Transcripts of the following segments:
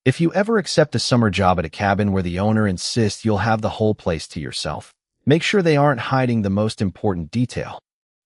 If you ever accept a summer job at a cabin where the owner insists you'll have the whole place to yourself, make sure they aren't hiding the most important detail.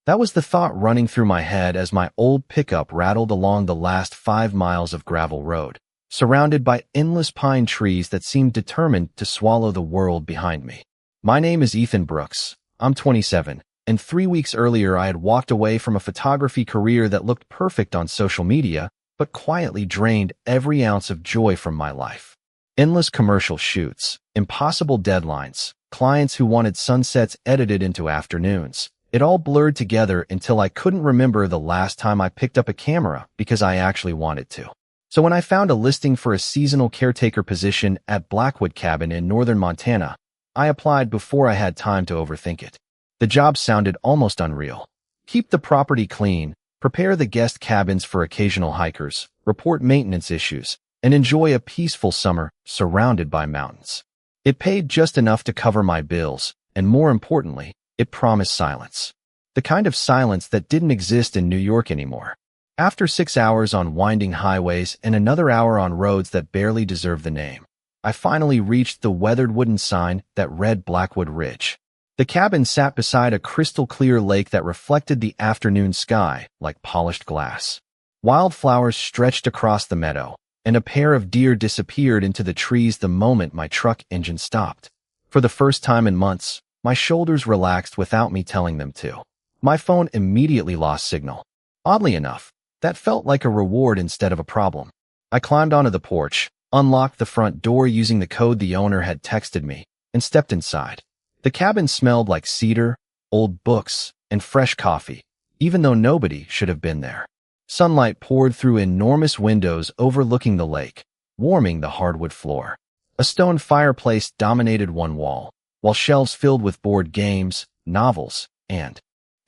That was the thought running through my head as my old pickup rattled along the last 5 miles of gravel road, surrounded by endless pine trees that seemed determined to swallow the world behind me. My name is Ethan Brooks. I'm 27, and 3 weeks earlier I had walked away from a photography career that looked perfect on social media, but quietly drained every ounce of joy from my life. Endless commercial shoots, impossible deadlines, clients who wanted sunsets edited into afternoons. It all blurred together until I couldn't remember the last time I picked up a camera because I actually wanted to. So when I found a listing for a seasonal caretaker position at Blackwood Cabin in northern Montana, I applied before I had time to overthink it. The job sounded almost unreal. Keep the property clean, prepare the guest cabins for occasional hikers, report maintenance issues, and enjoy a peaceful summer surrounded by mountains. It paid just enough to cover my bills, and more importantly, it promised silence. The kind of silence that didn't exist in New York anymore. After 6 hours on winding highways and another hour on roads that barely deserve the name, I finally reached the weathered wooden sign that read Blackwood Ridge. The cabin sat beside a crystal-clear lake that reflected the afternoon sky like polished glass. Wildflowers stretched across the meadow, and a pair of deer disappeared into the trees the moment my truck engine stopped. For the first time in months, my shoulders relaxed without me telling them to. My phone immediately lost signal. Oddly enough, that felt like a reward instead of a problem. I climbed onto the porch, unlocked the front door using the code the owner had texted me, and stepped inside. The cabin smelled like cedar, old books, and fresh coffee, even though nobody should have been there. Sunlight poured through enormous windows overlooking the lake, warming the hardwood floor. A stone fireplace dominated one wall, while shelves filled with board games, novels, and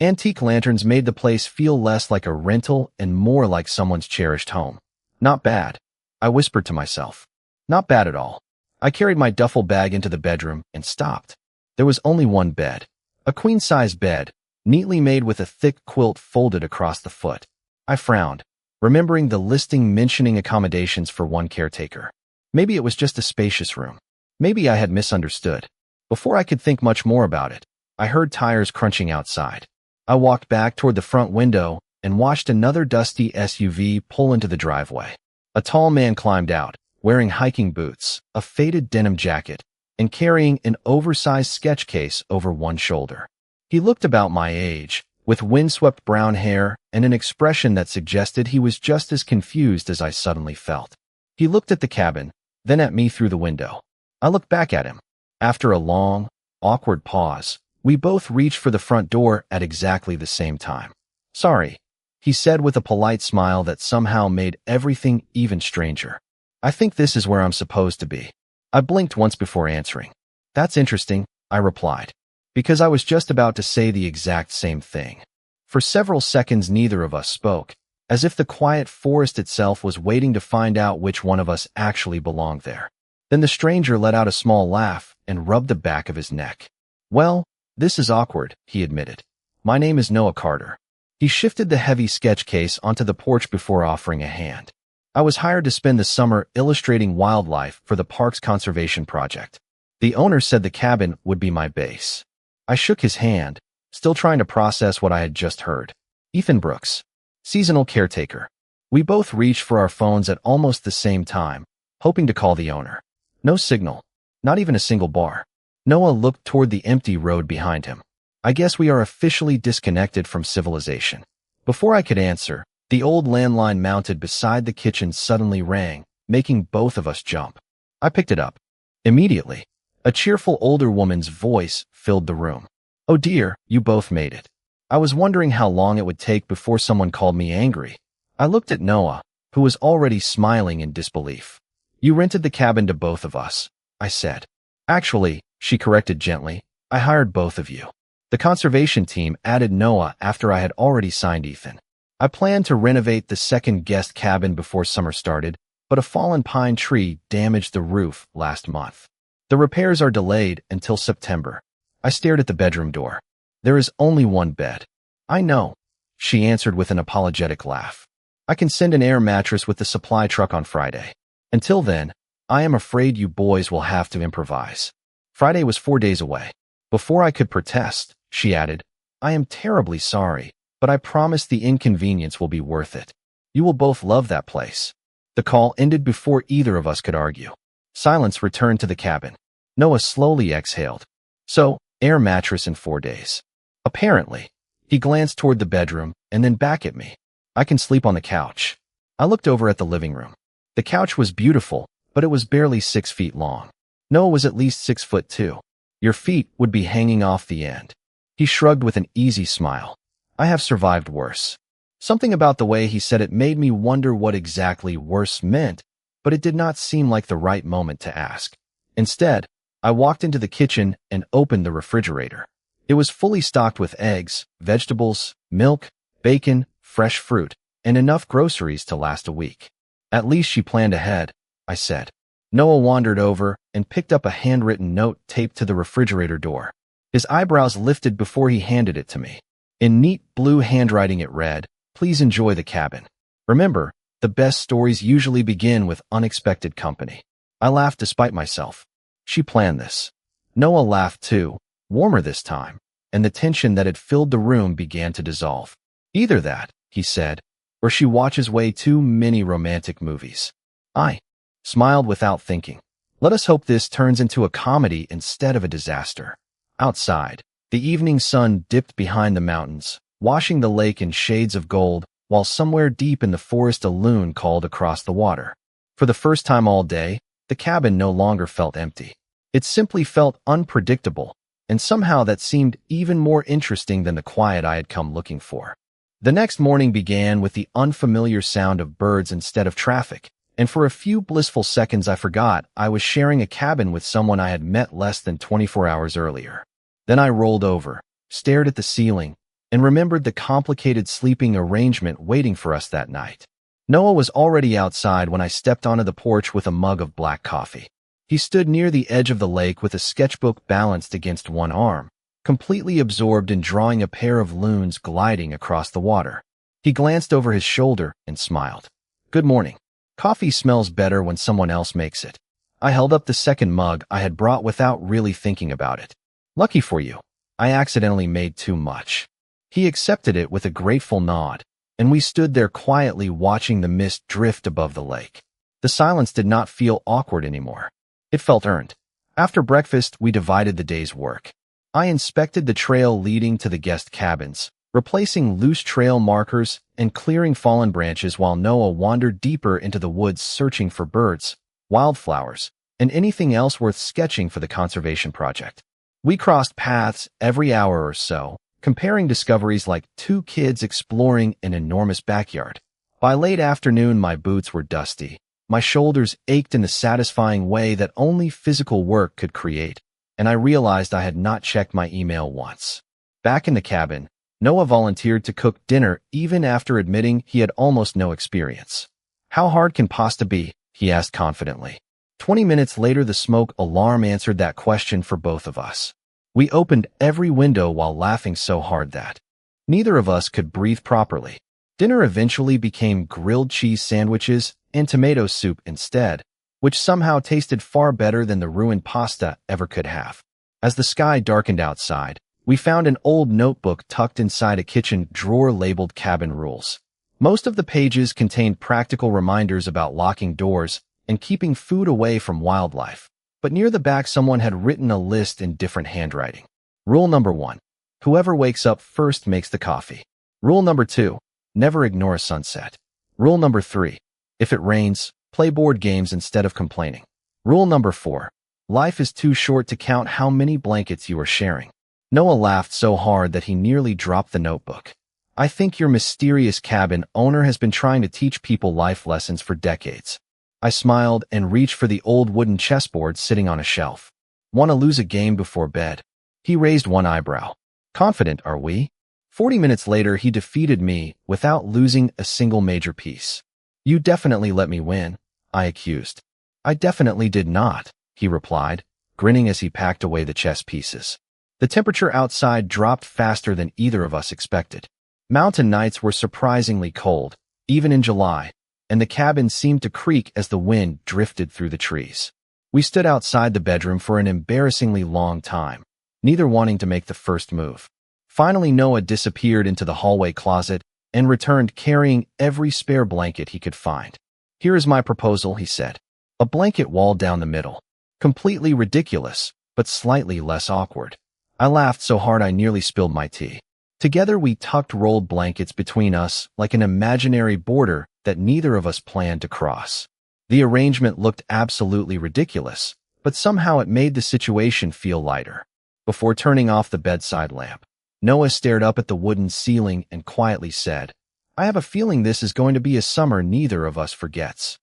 antique lanterns made the place feel less like a rental and more like someone's cherished home. Not bad, I whispered to myself. Not bad at all. I carried my duffel bag into the bedroom and stopped. There was only one bed, a queen-size bed, neatly made with a thick quilt folded across the foot. I frowned, remembering the listing mentioning accommodations for one caretaker. Maybe it was just a spacious room. Maybe I had misunderstood. Before I could think much more about it, I heard tires crunching outside. I walked back toward the front window and watched another dusty SUV pull into the driveway. A tall man climbed out, wearing hiking boots, a faded denim jacket, and carrying an oversized sketch case over one shoulder. He looked about my age, with windswept brown hair and an expression that suggested he was just as confused as I suddenly felt. He looked at the cabin, then at me through the window. I looked back at him. After a long, awkward pause, we both reached for the front door at exactly the same time. "Sorry," he said with a polite smile that somehow made everything even stranger. "I think this is where I'm supposed to be." I blinked once before answering. "That's interesting," I replied, because I was just about to say the exact same thing. For several seconds neither of us spoke, as if the quiet forest itself was waiting to find out which one of us actually belonged there. Then the stranger let out a small laugh and rubbed the back of his neck. "Well, this is awkward," he admitted. "My name is Noah Carter." He shifted the heavy sketch case onto the porch before offering a hand. "I was hired to spend the summer illustrating wildlife for the Parks Conservation Project. The owner said the cabin would be my base." I shook his hand, still trying to process what I had just heard. Ethan Brooks, seasonal caretaker. We both reached for our phones at almost the same time, hoping to call the owner. No signal, not even a single bar. Noah looked toward the empty road behind him. "I guess we are officially disconnected from civilization." Before I could answer, the old landline mounted beside the kitchen suddenly rang, making both of us jump. I picked it up. Immediately, a cheerful older woman's voice filled the room. "Oh dear, you both made it." I was wondering how long it would take before someone called me angry. I looked at Noah, who was already smiling in disbelief. "You rented the cabin to both of us," I said. "Actually," she corrected gently, "I hired both of you." The conservation team added Noah after I had already signed Ethan. I planned to renovate the second guest cabin before summer started, but a fallen pine tree damaged the roof last month. The repairs are delayed until September. I stared at the bedroom door. "There is only one bed." "I know," she answered with an apologetic laugh. "I can send an air mattress with the supply truck on Friday. Until then, I am afraid you boys will have to improvise. Friday was 4 days away. Before I could protest, she added, I am terribly sorry, but I promise the inconvenience will be worth it. You will both love that place. The call ended before either of us could argue. Silence returned to the cabin. Noah slowly exhaled. So, air mattress in 4 days. Apparently. He glanced toward the bedroom and then back at me. I can sleep on the couch. I looked over at the living room. The couch was beautiful, but it was barely 6 feet long. Noah was at least 6'2". Your feet would be hanging off the end. He shrugged with an easy smile. I have survived worse. Something about the way he said it made me wonder what exactly worse meant, but it did not seem like the right moment to ask. Instead, I walked into the kitchen and opened the refrigerator. It was fully stocked with eggs, vegetables, milk, bacon, fresh fruit, and enough groceries to last a week. At least she planned ahead, I said. Noah wandered over and picked up a handwritten note taped to the refrigerator door. His eyebrows lifted before he handed it to me. In neat blue handwriting it read, Please enjoy the cabin. Remember, the best stories usually begin with unexpected company. I laughed despite myself. She planned this. Noah laughed too, warmer this time, and the tension that had filled the room began to dissolve. Either that, he said, or she watches way too many romantic movies. I smiled without thinking. Let us hope this turns into a comedy instead of a disaster. Outside, the evening sun dipped behind the mountains, washing the lake in shades of gold, while somewhere deep in the forest a loon called across the water. For the first time all day, the cabin no longer felt empty. It simply felt unpredictable, and somehow that seemed even more interesting than the quiet I had come looking for. The next morning began with the unfamiliar sound of birds instead of traffic, and for a few blissful seconds I forgot I was sharing a cabin with someone I had met less than 24 hours earlier. Then I rolled over, stared at the ceiling, and remembered the complicated sleeping arrangement waiting for us that night. Noah was already outside when I stepped onto the porch with a mug of black coffee. He stood near the edge of the lake with a sketchbook balanced against one arm, completely absorbed in drawing a pair of loons gliding across the water. He glanced over his shoulder and smiled. Good morning. Coffee smells better when someone else makes it. I held up the second mug I had brought without really thinking about it. Lucky for you, I accidentally made too much. He accepted it with a grateful nod, and we stood there quietly watching the mist drift above the lake. The silence did not feel awkward anymore. It felt earned. After breakfast, we divided the day's work. I inspected the trail leading to the guest cabins, replacing loose trail markers and clearing fallen branches while Noah wandered deeper into the woods searching for birds, wildflowers, and anything else worth sketching for the conservation project. We crossed paths every hour or so, comparing discoveries like two kids exploring an enormous backyard. By late afternoon, my boots were dusty. My shoulders ached in the satisfying way that only physical work could create, and I realized I had not checked my email once. Back in the cabin, Noah volunteered to cook dinner even after admitting he had almost no experience. How hard can pasta be? He asked confidently. 20 minutes later, the smoke alarm answered that question for both of us. We opened every window while laughing so hard that neither of us could breathe properly. Dinner eventually became grilled cheese sandwiches and tomato soup instead, which somehow tasted far better than the ruined pasta ever could have. As the sky darkened outside, we found an old notebook tucked inside a kitchen drawer labeled Cabin Rules. Most of the pages contained practical reminders about locking doors and keeping food away from wildlife, but near the back someone had written a list in different handwriting. Rule number 1. Whoever wakes up first makes the coffee. Rule number 2. Never ignore a sunset. Rule number 3. If it rains, play board games instead of complaining. Rule number 4. Life is too short to count how many blankets you are sharing. Noah laughed so hard that he nearly dropped the notebook. I think your mysterious cabin owner has been trying to teach people life lessons for decades. I smiled and reached for the old wooden chessboard sitting on a shelf. Want to lose a game before bed? He raised one eyebrow. Confident, are we? 40 minutes later, he defeated me without losing a single major piece. You definitely let me win, I accused. I definitely did not, he replied, grinning as he packed away the chess pieces. The temperature outside dropped faster than either of us expected. Mountain nights were surprisingly cold, even in July, and the cabin seemed to creak as the wind drifted through the trees. We stood outside the bedroom for an embarrassingly long time, neither wanting to make the first move. Finally, Noah disappeared into the hallway closet and returned carrying every spare blanket he could find. "Here is my proposal," he said. "A blanket wall down the middle. Completely ridiculous, but slightly less awkward." I laughed so hard I nearly spilled my tea. Together we tucked rolled blankets between us like an imaginary border that neither of us planned to cross. The arrangement looked absolutely ridiculous, but somehow it made the situation feel lighter. Before turning off the bedside lamp, Noah stared up at the wooden ceiling and quietly said, "I have a feeling this is going to be a summer neither of us forgets."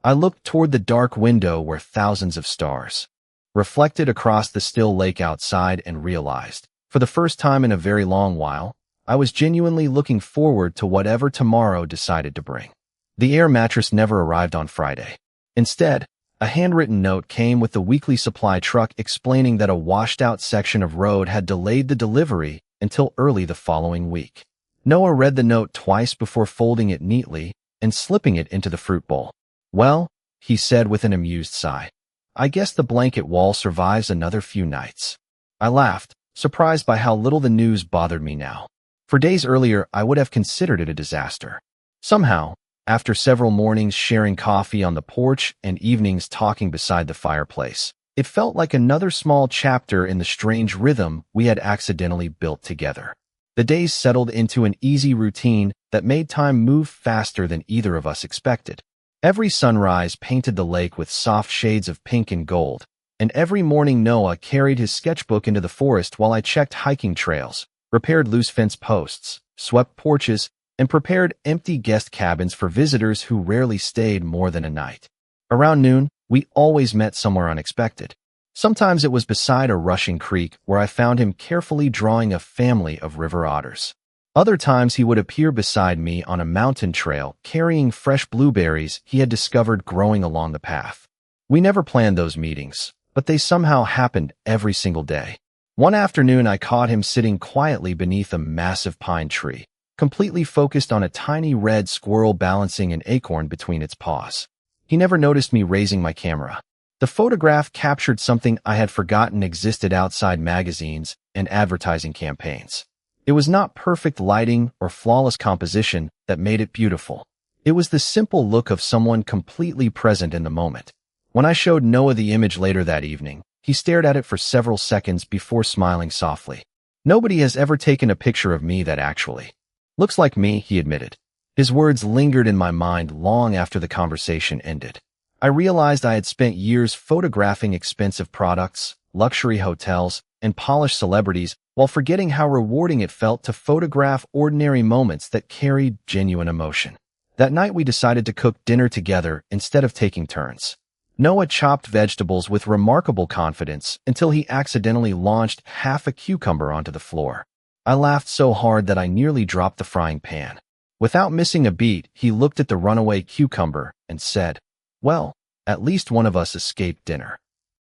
I looked toward the dark window where thousands of stars reflected across the still lake outside and realized, for the first time in a very long while, I was genuinely looking forward to whatever tomorrow decided to bring. The air mattress never arrived on Friday. Instead, a handwritten note came with the weekly supply truck explaining that a washed-out section of road had delayed the delivery until early the following week. Noah read the note twice before folding it neatly and slipping it into the fruit bowl. "Well," he said with an amused sigh, "I guess the blanket wall survives another few nights." I laughed, surprised by how little the news bothered me now. For days earlier, I would have considered it a disaster. Somehow, after several mornings sharing coffee on the porch and evenings talking beside the fireplace, it felt like another small chapter in the strange rhythm we had accidentally built together. The days settled into an easy routine that made time move faster than either of us expected. Every sunrise painted the lake with soft shades of pink and gold, and every morning Noah carried his sketchbook into the forest while I checked hiking trails, repaired loose fence posts, swept porches, and prepared empty guest cabins for visitors who rarely stayed more than a night. Around noon, we always met somewhere unexpected. Sometimes it was beside a rushing creek where I found him carefully drawing a family of river otters. Other times he would appear beside me on a mountain trail carrying fresh blueberries he had discovered growing along the path. We never planned those meetings, but they somehow happened every single day. One afternoon I caught him sitting quietly beneath a massive pine tree, completely focused on a tiny red squirrel balancing an acorn between its paws. He never noticed me raising my camera. The photograph captured something I had forgotten existed outside magazines and advertising campaigns. It was not perfect lighting or flawless composition that made it beautiful. It was the simple look of someone completely present in the moment. When I showed Noah the image later that evening, he stared at it for several seconds before smiling softly. "Nobody has ever taken a picture of me that actually looks like me," he admitted. His words lingered in my mind long after the conversation ended. I realized I had spent years photographing expensive products, luxury hotels, and polished celebrities while forgetting how rewarding it felt to photograph ordinary moments that carried genuine emotion. That night we decided to cook dinner together instead of taking turns. Noah chopped vegetables with remarkable confidence until he accidentally launched half a cucumber onto the floor. I laughed so hard that I nearly dropped the frying pan. Without missing a beat, he looked at the runaway cucumber and said, "Well, at least one of us escaped dinner."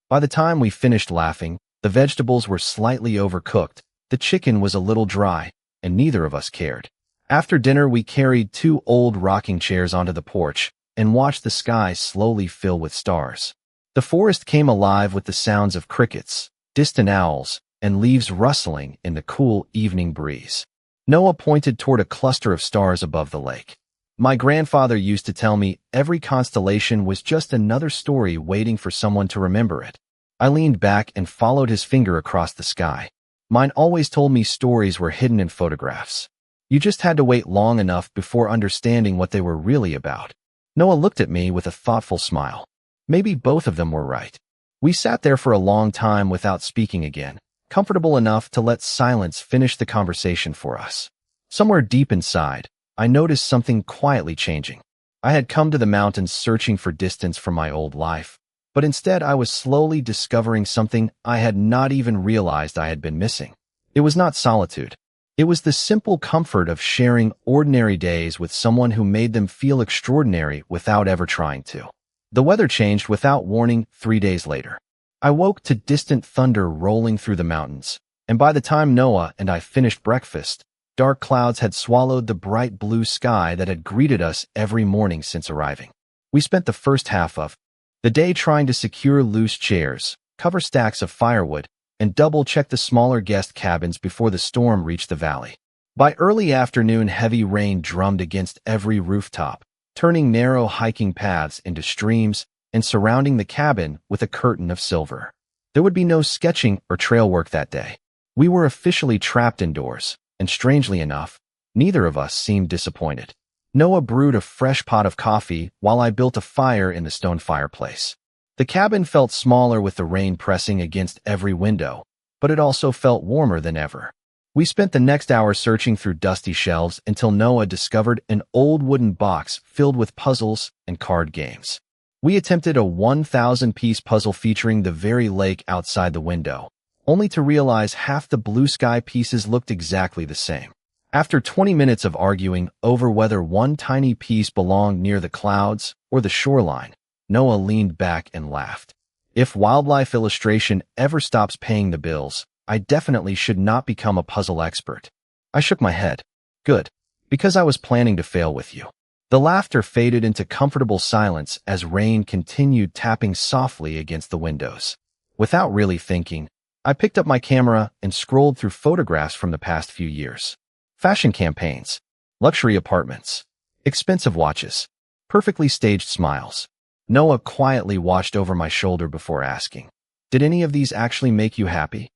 By the time we finished laughing, the vegetables were slightly overcooked, the chicken was a little dry, and neither of us cared. After dinner, we carried 2 old rocking chairs onto the porch and watched the sky slowly fill with stars. The forest came alive with the sounds of crickets, distant owls, and leaves rustling in the cool evening breeze. Noah pointed toward a cluster of stars above the lake. "My grandfather used to tell me every constellation was just another story waiting for someone to remember it." I leaned back and followed his finger across the sky. "Mine always told me stories were hidden in photographs. You just had to wait long enough before understanding what they were really about." Noah looked at me with a thoughtful smile. Maybe both of them were right. We sat there for a long time without speaking again, comfortable enough to let silence finish the conversation for us. Somewhere deep inside, I noticed something quietly changing. I had come to the mountains searching for distance from my old life, but instead I was slowly discovering something I had not even realized I had been missing. It was not solitude. It was the simple comfort of sharing ordinary days with someone who made them feel extraordinary without ever trying to. The weather changed without warning 3 days later. I woke to distant thunder rolling through the mountains, and by the time Noah and I finished breakfast, Dark clouds had swallowed the bright blue sky that had greeted us every morning since arriving. We spent the first half of the day trying to secure loose chairs, cover stacks of firewood, and double-check the smaller guest cabins before the storm reached the valley. By early afternoon, heavy rain drummed against every rooftop, turning narrow hiking paths into streams and surrounding the cabin with a curtain of silver. There would be no sketching or trail work that day. We were officially trapped indoors, and strangely enough, neither of us seemed disappointed. Noah brewed a fresh pot of coffee while I built a fire in the stone fireplace. The cabin felt smaller with the rain pressing against every window, but it also felt warmer than ever. We spent the next hour searching through dusty shelves until Noah discovered an old wooden box filled with puzzles and card games. We attempted a 1,000-piece puzzle featuring the very lake outside the window, only to realize half the blue sky pieces looked exactly the same. After 20 minutes of arguing over whether one tiny piece belonged near the clouds or the shoreline, Noah leaned back and laughed. If wildlife illustration ever stops paying the bills, I definitely should not become a puzzle expert. I shook my head. Good, because I was planning to fail with you. The laughter faded into comfortable silence as rain continued tapping softly against the windows. Without really thinking, I picked up my camera and scrolled through photographs from the past few years. Fashion campaigns, luxury apartments, expensive watches, perfectly staged smiles. Noah quietly watched over my shoulder before asking, "Did any of these actually make you happy?"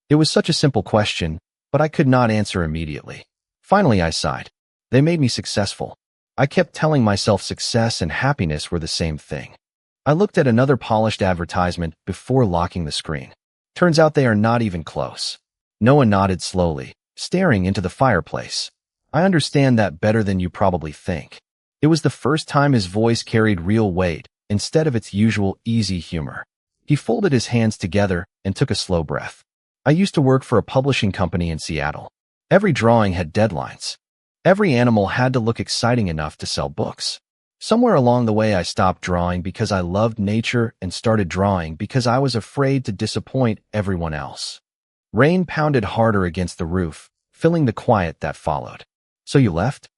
It was such a simple question, but I could not answer immediately. Finally, I sighed. They made me successful. I kept telling myself success and happiness were the same thing. I looked at another polished advertisement before locking the screen. Turns out they are not even close. Noah nodded slowly, staring into the fireplace. I understand that better than you probably think. It was the first time his voice carried real weight instead of its usual easy humor. He folded his hands together and took a slow breath. I used to work for a publishing company in Seattle. Every drawing had deadlines. Every animal had to look exciting enough to sell books. Somewhere along the way, I stopped drawing because I loved nature and started drawing because I was afraid to disappoint everyone else. Rain pounded harder against the roof, filling the quiet that followed. "So you left?"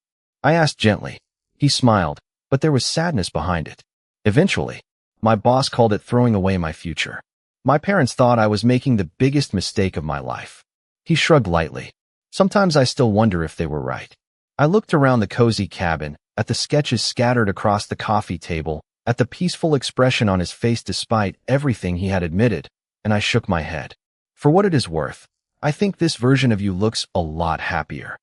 I asked gently. He smiled, but there was sadness behind it. "Eventually. My boss called it throwing away my future. My parents thought I was making the biggest mistake of my life." He shrugged lightly. "Sometimes I still wonder if they were right." I looked around the cozy cabin, at the sketches scattered across the coffee table, at the peaceful expression on his face despite everything he had admitted, and I shook my head. "For what it is worth, I think this version of you looks a lot happier."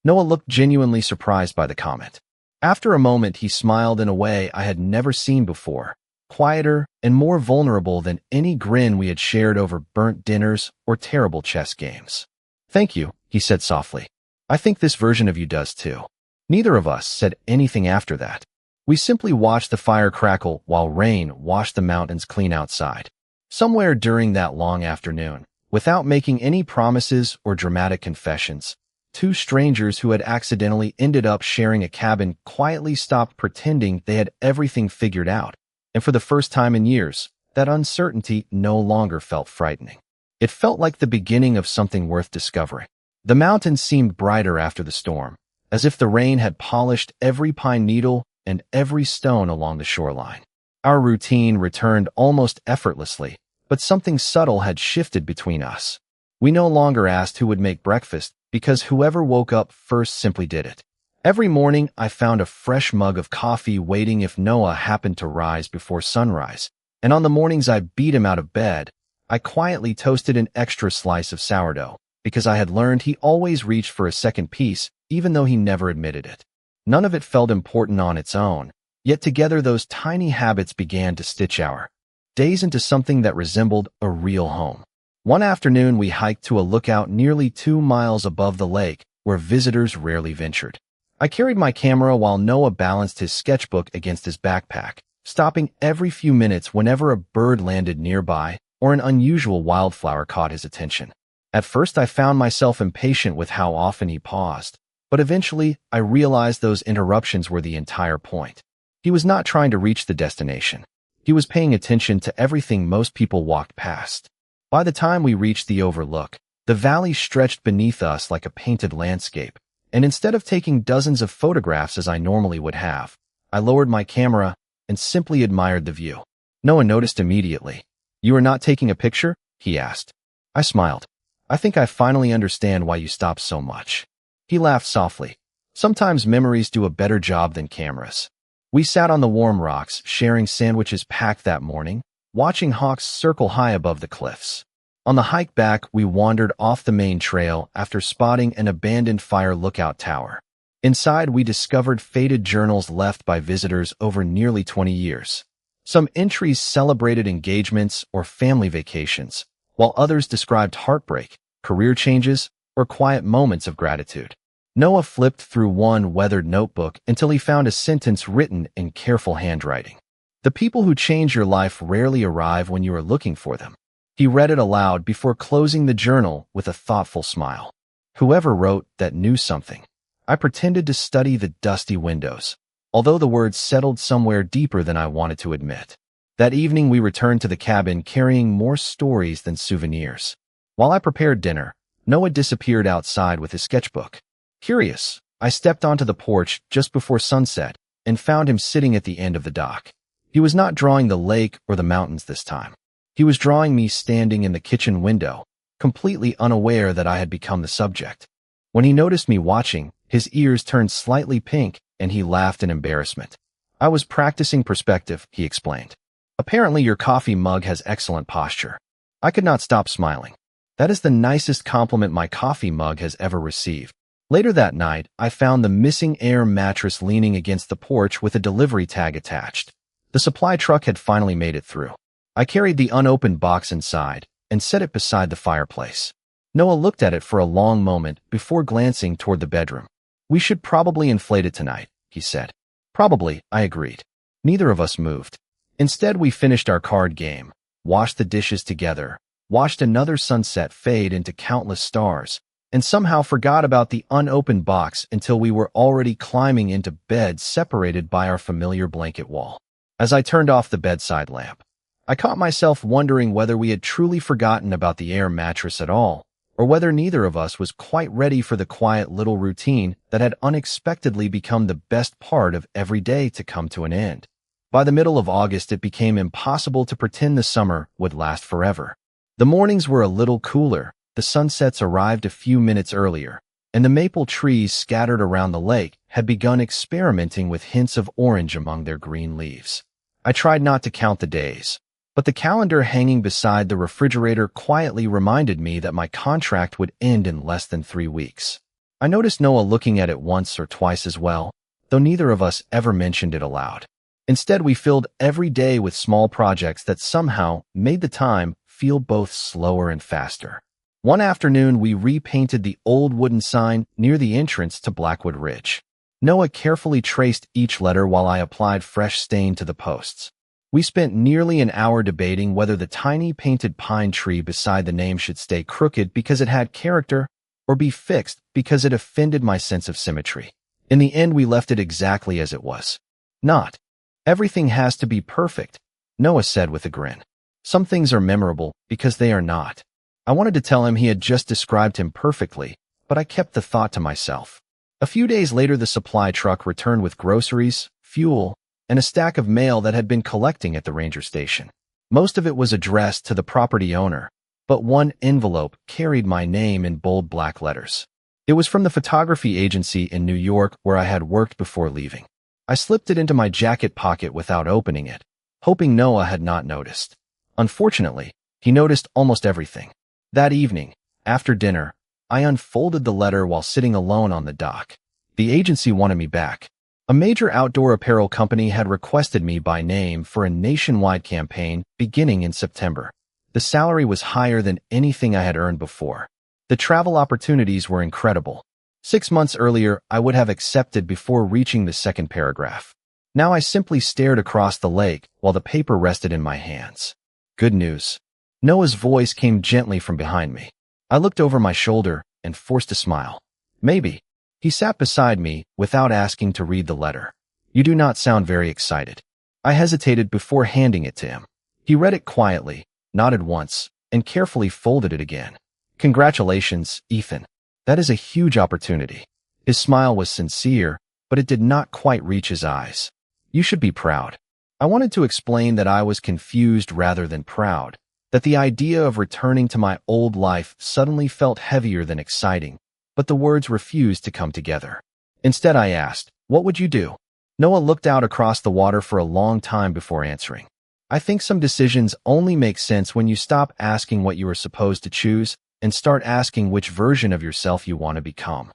Noah looked genuinely surprised by the comment. After a moment, he smiled in a way I had never seen before, quieter and more vulnerable than any grin we had shared over burnt dinners or terrible chess games. "Thank you," he said softly. "I think this version of you does too." Neither of us said anything after that. We simply watched the fire crackle while rain washed the mountains clean outside. Somewhere during that long afternoon, without making any promises or dramatic confessions, two strangers who had accidentally ended up sharing a cabin quietly stopped pretending they had everything figured out, and for the first time in years, that uncertainty no longer felt frightening. It felt like the beginning of something worth discovering. The mountains seemed brighter after the storm, as if the rain had polished every pine needle and every stone along the shoreline. Our routine returned almost effortlessly, but something subtle had shifted between us. We no longer asked who would make breakfast because whoever woke up first simply did it. Every morning, I found a fresh mug of coffee waiting if Noah happened to rise before sunrise, and on the mornings I beat him out of bed, I quietly toasted an extra slice of sourdough, because I had learned he always reached for a second piece, even though he never admitted it. None of it felt important on its own, yet together those tiny habits began to stitch our days into something that resembled a real home. One afternoon, we hiked to a lookout nearly 2 miles above the lake, where visitors rarely ventured. I carried my camera while Noah balanced his sketchbook against his backpack, stopping every few minutes whenever a bird landed nearby or an unusual wildflower caught his attention. At first, I found myself impatient with how often he paused, but eventually I realized those interruptions were the entire point. He was not trying to reach the destination. He was paying attention to everything most people walked past. By the time we reached the overlook, the valley stretched beneath us like a painted landscape, and instead of taking dozens of photographs as I normally would have, I lowered my camera and simply admired the view. Noah noticed immediately. "You are not taking a picture?" he asked. I smiled. "I think I finally understand why you stopped so much." He laughed softly. "Sometimes memories do a better job than cameras." We sat on the warm rocks, sharing sandwiches packed that morning, watching hawks circle high above the cliffs. On the hike back, we wandered off the main trail after spotting an abandoned fire lookout tower. Inside, we discovered faded journals left by visitors over nearly 20 years. Some entries celebrated engagements or family vacations, while others described heartbreak, career changes, or quiet moments of gratitude. Noah flipped through one weathered notebook until he found a sentence written in careful handwriting. "The people who change your life rarely arrive when you are looking for them." He read it aloud before closing the journal with a thoughtful smile. "Whoever wrote that knew something." I pretended to study the dusty windows, although the words settled somewhere deeper than I wanted to admit. That evening we returned to the cabin carrying more stories than souvenirs. While I prepared dinner, Noah disappeared outside with his sketchbook. Curious, I stepped onto the porch just before sunset and found him sitting at the end of the dock. He was not drawing the lake or the mountains this time. He was drawing me standing in the kitchen window, completely unaware that I had become the subject. When he noticed me watching, his ears turned slightly pink and he laughed in embarrassment. "I was practicing perspective," he explained. "Apparently your coffee mug has excellent posture." I could not stop smiling. That is the nicest compliment my coffee mug has ever received. Later that night, I found the missing air mattress leaning against the porch with a delivery tag attached. The supply truck had finally made it through. I carried the unopened box inside and set it beside the fireplace. Noah looked at it for a long moment before glancing toward the bedroom. "We should probably inflate it tonight," he said. "Probably," I agreed. Neither of us moved. Instead, we finished our card game, washed the dishes together, watched another sunset fade into countless stars, and somehow forgot about the unopened box until we were already climbing into bed separated by our familiar blanket wall. As I turned off the bedside lamp, I caught myself wondering whether we had truly forgotten about the air mattress at all, or whether neither of us was quite ready for the quiet little routine that had unexpectedly become the best part of every day to come to an end. By the middle of August, it became impossible to pretend the summer would last forever. The mornings were a little cooler, the sunsets arrived a few minutes earlier, and the maple trees scattered around the lake had begun experimenting with hints of orange among their green leaves. I tried not to count the days, but the calendar hanging beside the refrigerator quietly reminded me that my contract would end in less than 3 weeks. I noticed Noah looking at it once or twice as well, though neither of us ever mentioned it aloud. Instead, we filled every day with small projects that somehow made the time feel both slower and faster. One afternoon, we repainted the old wooden sign near the entrance to Blackwood Ridge. Noah carefully traced each letter while I applied fresh stain to the posts. We spent nearly an hour debating whether the tiny painted pine tree beside the name should stay crooked because it had character or be fixed because it offended my sense of symmetry. In the end, we left it exactly as it was. "Not everything has to be perfect," Noah said with a grin. "Some things are memorable because they are not." I wanted to tell him he had just described him perfectly, but I kept the thought to myself. A few days later, the supply truck returned with groceries, fuel, and a stack of mail that had been collecting at the ranger station. Most of it was addressed to the property owner, but one envelope carried my name in bold black letters. It was from the photography agency in New York where I had worked before leaving. I slipped it into my jacket pocket without opening it, hoping Noah had not noticed. Unfortunately, he noticed almost everything. That evening, after dinner, I unfolded the letter while sitting alone on the dock. The agency wanted me back. A major outdoor apparel company had requested me by name for a nationwide campaign beginning in September. The salary was higher than anything I had earned before. The travel opportunities were incredible. 6 months earlier, I would have accepted before reaching the second paragraph. Now I simply stared across the lake while the paper rested in my hands. "Good news." Noah's voice came gently from behind me. I looked over my shoulder and forced a smile. "Maybe." He sat beside me without asking to read the letter. "You do not sound very excited." I hesitated before handing it to him. He read it quietly, nodded once, and carefully folded it again. "Congratulations, Ethan. That is a huge opportunity." His smile was sincere, but it did not quite reach his eyes. You should be proud. I wanted to explain that I was confused rather than proud, that the idea of returning to my old life suddenly felt heavier than exciting, but the words refused to come together. Instead, I asked, "What would you do?" Noah looked out across the water for a long time before answering. I think some decisions only make sense when you stop asking what you are supposed to choose and start asking which version of yourself you want to become.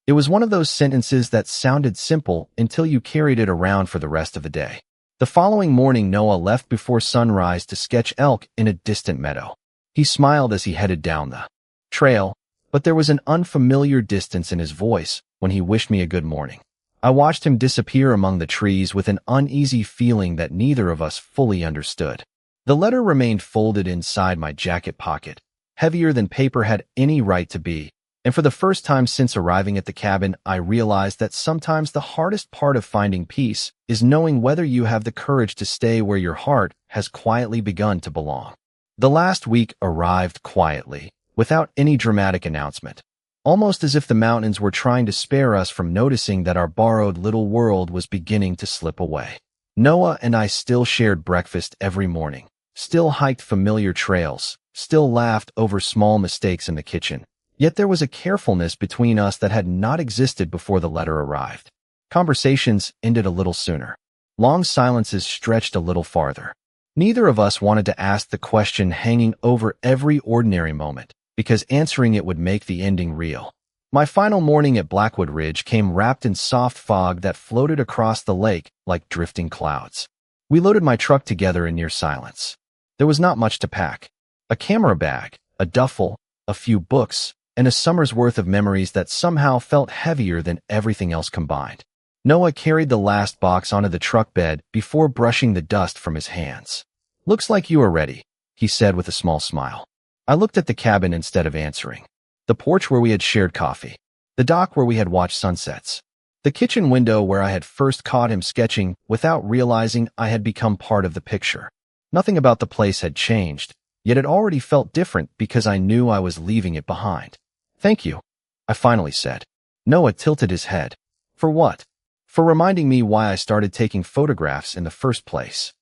It was one of those sentences that sounded simple until you carried it around for the rest of the day. The following morning, Noah left before sunrise to sketch elk in a distant meadow. He smiled as he headed down the trail, but there was an unfamiliar distance in his voice when he wished me a good morning. I watched him disappear among the trees with an uneasy feeling that neither of us fully understood. The letter remained folded inside my jacket pocket, heavier than paper had any right to be, and for the first time since arriving at the cabin, I realized that sometimes the hardest part of finding peace is knowing whether you have the courage to stay where your heart has quietly begun to belong. The last week arrived quietly, without any dramatic announcement, almost as if the mountains were trying to spare us from noticing that our borrowed little world was beginning to slip away. Noah and I still shared breakfast every morning, still hiked familiar trails, still laughed over small mistakes in the kitchen. Yet there was a carefulness between us that had not existed before the letter arrived. Conversations ended a little sooner. Long silences stretched a little farther. Neither of us wanted to ask the question hanging over every ordinary moment, because answering it would make the ending real. My final morning at Blackwood Ridge came wrapped in soft fog that floated across the lake like drifting clouds. We loaded my truck together in near silence. There was not much to pack. A camera bag, a duffel, a few books, and a summer's worth of memories that somehow felt heavier than everything else combined. Noah carried the last box onto the truck bed before brushing the dust from his hands. "Looks like you are ready," he said with a small smile. I looked at the cabin instead of answering. The porch where we had shared coffee. The dock where we had watched sunsets. The kitchen window where I had first caught him sketching without realizing I had become part of the picture. Nothing about the place had changed, yet it already felt different because I knew I was leaving it behind. "Thank you," I finally said. Noah tilted his head. "For what?" "For reminding me why I started taking photographs in the first place."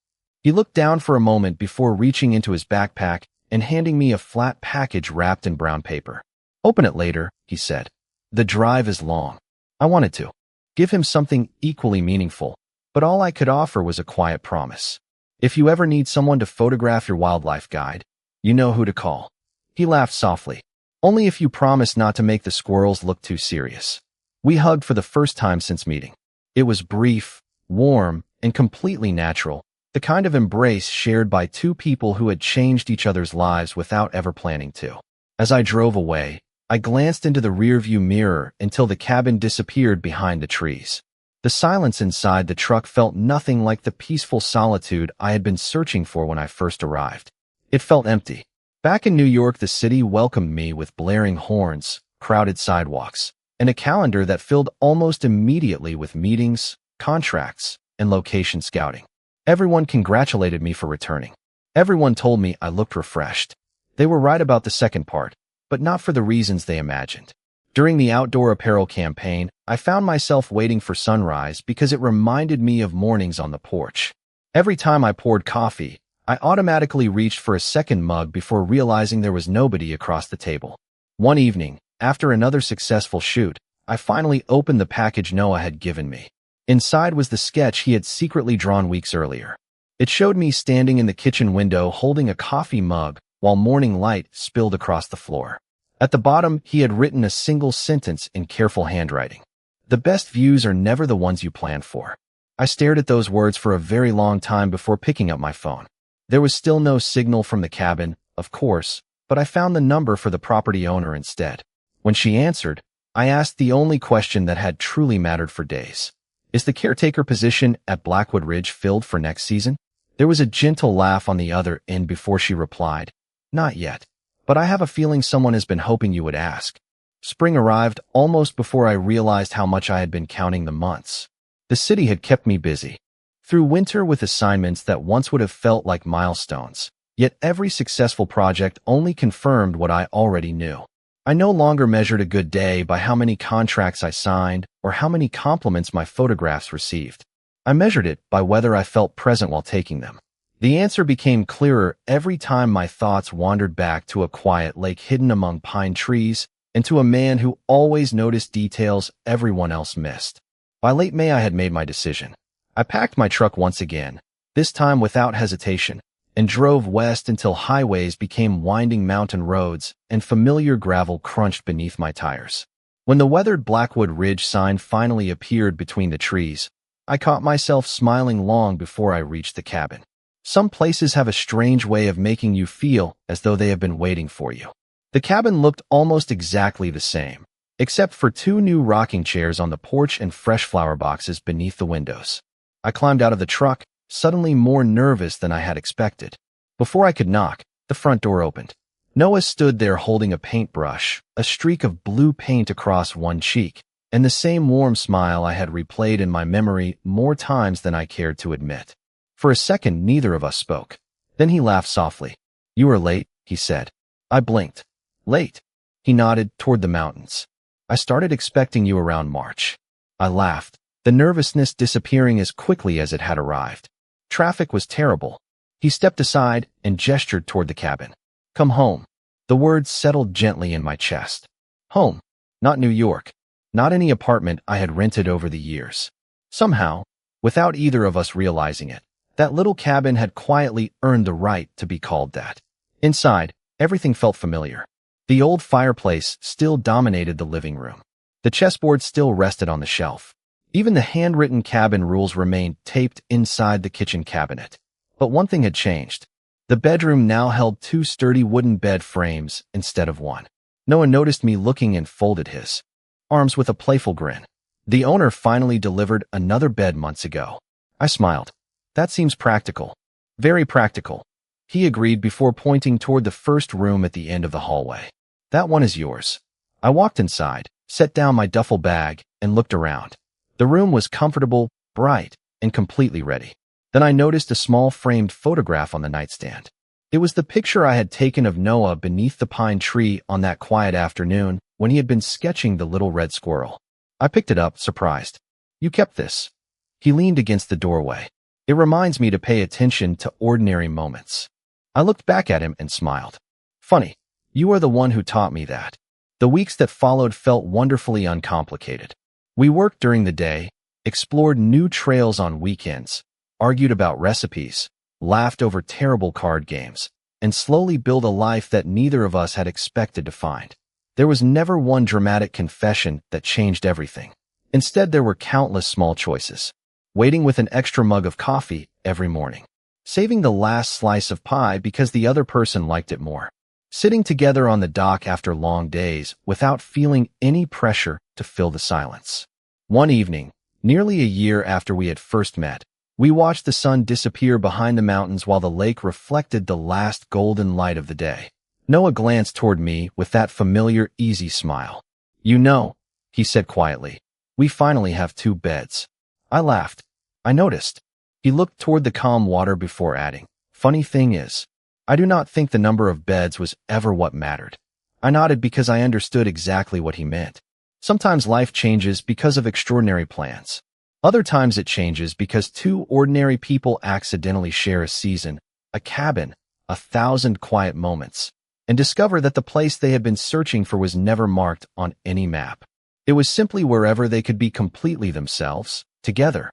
He looked down for a moment before reaching into his backpack and handing me a flat package wrapped in brown paper. "Open it later," he said. "The drive is long." I wanted to give him something equally meaningful, but all I could offer was a quiet promise. "If you ever need someone to photograph your wildlife guide, you know who to call." He laughed softly. "Only if you promise not to make the squirrels look too serious." We hugged for the first time since meeting. It was brief, warm, and completely natural, the kind of embrace shared by two people who had changed each other's lives without ever planning to. As I drove away, I glanced into the rearview mirror until the cabin disappeared behind the trees. The silence inside the truck felt nothing like the peaceful solitude I had been searching for when I first arrived. It felt empty. Back in New York, the city welcomed me with blaring horns, crowded sidewalks, and a calendar that filled almost immediately with meetings, contracts, and location scouting. Everyone congratulated me for returning. Everyone told me I looked refreshed. They were right about the second part, but not for the reasons they imagined. During the outdoor apparel campaign, I found myself waiting for sunrise because it reminded me of mornings on the porch. Every time I poured coffee, I automatically reached for a second mug before realizing there was nobody across the table. One evening, after another successful shoot, I finally opened the package Noah had given me. Inside was the sketch he had secretly drawn weeks earlier. It showed me standing in the kitchen window holding a coffee mug while morning light spilled across the floor. At the bottom, he had written a single sentence in careful handwriting. "The best views are never the ones you plan for." I stared at those words for a very long time before picking up my phone. There was still no signal from the cabin, of course, but I found the number for the property owner instead. When she answered, I asked the only question that had truly mattered for days. "Is the caretaker position at Blackwood Ridge filled for next season?" There was a gentle laugh on the other end before she replied, "Not yet, but I have a feeling someone has been hoping you would ask." Spring arrived almost before I realized how much I had been counting the months. The city had kept me busy. Through winter with assignments that once would have felt like milestones, yet every successful project only confirmed what I already knew. I no longer measured a good day by how many contracts I signed or how many compliments my photographs received. I measured it by whether I felt present while taking them. The answer became clearer every time my thoughts wandered back to a quiet lake hidden among pine trees and to a man who always noticed details everyone else missed. By late May, I had made my decision. I packed my truck once again, this time without hesitation, and drove west until highways became winding mountain roads and familiar gravel crunched beneath my tires. When the weathered Blackwood Ridge sign finally appeared between the trees, I caught myself smiling long before I reached the cabin. Some places have a strange way of making you feel as though they have been waiting for you. The cabin looked almost exactly the same, except for 2 new rocking chairs on the porch and fresh flower boxes beneath the windows. I climbed out of the truck, suddenly more nervous than I had expected. Before I could knock, the front door opened. Noah stood there holding a paintbrush, a streak of blue paint across one cheek, and the same warm smile I had replayed in my memory more times than I cared to admit. For a second, neither of us spoke. Then he laughed softly. "You are late," he said. I blinked. "Late?" He nodded toward the mountains. "I started expecting you around March." I laughed, the nervousness disappearing as quickly as it had arrived. Traffic was terrible. He stepped aside and gestured toward the cabin. "Come home." The words settled gently in my chest. Home. Not New York. Not any apartment I had rented over the years. Somehow, without either of us realizing it, that little cabin had quietly earned the right to be called that. Inside, everything felt familiar. The old fireplace still dominated the living room. The chessboard still rested on the shelf. Even the handwritten cabin rules remained taped inside the kitchen cabinet. But one thing had changed. The bedroom now held 2 sturdy wooden bed frames instead of one. Noah noticed me looking and folded his arms with a playful grin. "The owner finally delivered another bed months ago." I smiled. "That seems practical." "Very practical," he agreed before pointing toward the first room at the end of the hallway. "That one is yours." I walked inside, set down my duffel bag, and looked around. The room was comfortable, bright, and completely ready. Then I noticed a small framed photograph on the nightstand. It was the picture I had taken of Noah beneath the pine tree on that quiet afternoon when he had been sketching the little red squirrel. I picked it up, surprised. "You kept this?" He leaned against the doorway. "It reminds me to pay attention to ordinary moments." I looked back at him and smiled. "Funny. You are the one who taught me that." The weeks that followed felt wonderfully uncomplicated. We worked during the day, explored new trails on weekends, argued about recipes, laughed over terrible card games, and slowly built a life that neither of us had expected to find. There was never one dramatic confession that changed everything. Instead, there were countless small choices. Waiting with an extra mug of coffee every morning. Saving the last slice of pie because the other person liked it more. Sitting together on the dock after long days without feeling any pressure to fill the silence. One evening, nearly a year after we had first met, we watched the sun disappear behind the mountains while the lake reflected the last golden light of the day. Noah glanced toward me with that familiar, easy smile. "You know," he said quietly, "we finally have 2 beds." I laughed. "I noticed." He looked toward the calm water before adding, "Funny thing is, I do not think the number of beds was ever what mattered." I nodded because I understood exactly what he meant. Sometimes life changes because of extraordinary plans. Other times it changes because 2 ordinary people accidentally share a season, a cabin, 1,000 quiet moments, and discover that the place they had been searching for was never marked on any map. It was simply wherever they could be completely themselves, together.